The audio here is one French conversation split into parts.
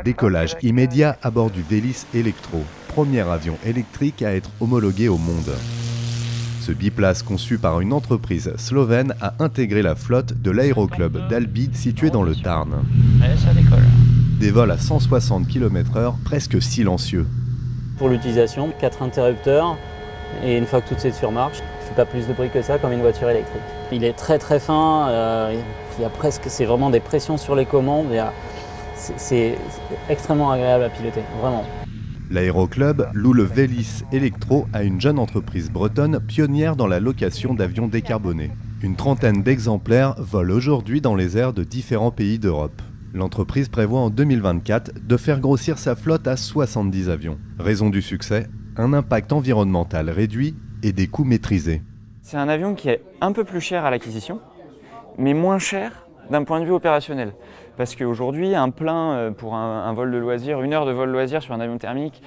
Décollage immédiat à bord du Velis Electro, premier avion électrique à être homologué au monde. Ce biplace conçu par une entreprise slovène a intégré la flotte de l'aéroclub d'Albi situé dans le Tarn. Allez, ça décolle. Des vols à 160 km/h presque silencieux. Pour l'utilisation, 4 interrupteurs et une fois que tout est sur marche, il ne fait pas plus de bruit que ça comme une voiture électrique. Il est très très fin, c'est vraiment des pressions sur les commandes, c'est extrêmement agréable à piloter, vraiment. L'aéroclub loue le Velis Electro à une jeune entreprise bretonne pionnière dans la location d'avions décarbonés. Une trentaine d'exemplaires volent aujourd'hui dans les airs de différents pays d'Europe. L'entreprise prévoit en 2024 de faire grossir sa flotte à 70 avions. Raison du succès, un impact environnemental réduit et des coûts maîtrisés. C'est un avion qui est un peu plus cher à l'acquisition, mais moins cher d'un point de vue opérationnel. Parce qu'aujourd'hui, un plein pour un vol de loisir, 1 heure de vol loisir sur un avion thermique,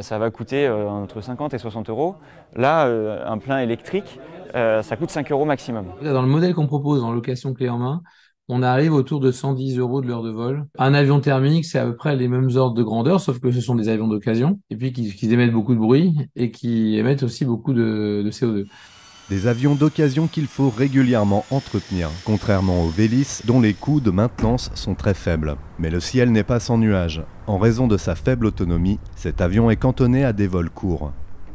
ça va coûter entre 50 et 60 euros. Là, un plein électrique, ça coûte 5 euros maximum. Dans le modèle qu'on propose en location clé en main, on arrive autour de 110 euros de l'heure de vol. Un avion thermique, c'est à peu près les mêmes ordres de grandeur, sauf que ce sont des avions d'occasion, et puis qui émettent beaucoup de bruit et qui émettent aussi beaucoup de CO2. Des avions d'occasion qu'il faut régulièrement entretenir, contrairement au Velis dont les coûts de maintenance sont très faibles. Mais le ciel n'est pas sans nuages. En raison de sa faible autonomie, cet avion est cantonné à des vols courts.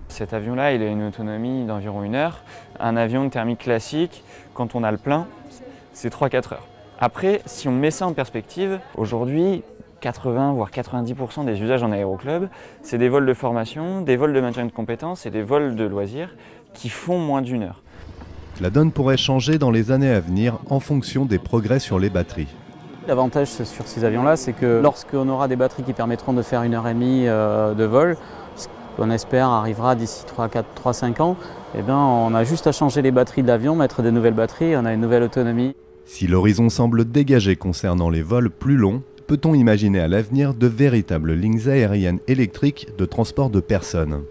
Cet avion-là, il a une autonomie d'environ 1 heure. Un avion thermique classique, quand on a le plein, c'est 3-4 heures. Après, si on met ça en perspective, aujourd'hui, 80 voire 90% des usages en aéroclub, c'est des vols de formation, des vols de maintien de compétences et des vols de loisirs qui font moins d'1 heure. La donne pourrait changer dans les années à venir en fonction des progrès sur les batteries. L'avantage sur ces avions-là, c'est que lorsqu'on aura des batteries qui permettront de faire 1h30 de vol, ce qu'on espère arrivera d'ici 3-5 ans, eh bien, on a juste à changer les batteries de l'avion, mettre de nouvelles batteries, et on a une nouvelle autonomie. Si l'horizon semble dégagé concernant les vols plus longs, peut-on imaginer à l'avenir de véritables lignes aériennes électriques de transport de personnes?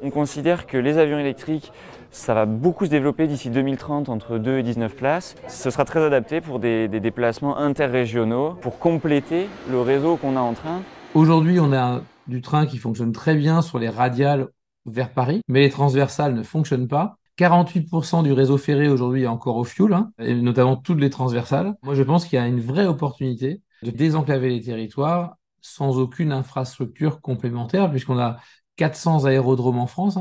On considère que les avions électriques, ça va beaucoup se développer d'ici 2030 entre 2 et 19 places. Ce sera très adapté pour des déplacements interrégionaux, pour compléter le réseau qu'on a en train. Aujourd'hui, on a du train qui fonctionne très bien sur les radiales vers Paris, mais les transversales ne fonctionnent pas. 48% du réseau ferré aujourd'hui est encore au fioul, et notamment toutes les transversales. Moi, je pense qu'il y a une vraie opportunité de désenclaver les territoires sans aucune infrastructure complémentaire, puisqu'on a 400 aérodromes en France.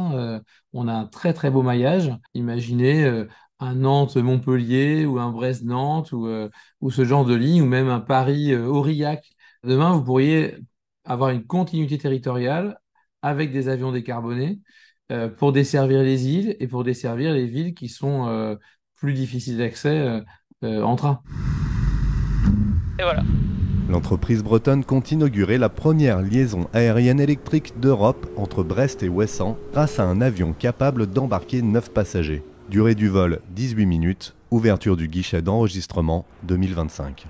On a un très très beau maillage. Imaginez un Nantes-Montpellier ou un Brest-Nantes ou ce genre de ligne, ou même un Paris-Aurillac. Demain, vous pourriez avoir une continuité territoriale avec des avions décarbonés pour desservir les îles et pour desservir les villes qui sont plus difficiles d'accès en train. Et voilà. L'entreprise bretonne compte inaugurer la première liaison aérienne électrique d'Europe entre Brest et Ouessant grâce à un avion capable d'embarquer 9 passagers. Durée du vol 18 minutes, ouverture du guichet d'enregistrement 2025.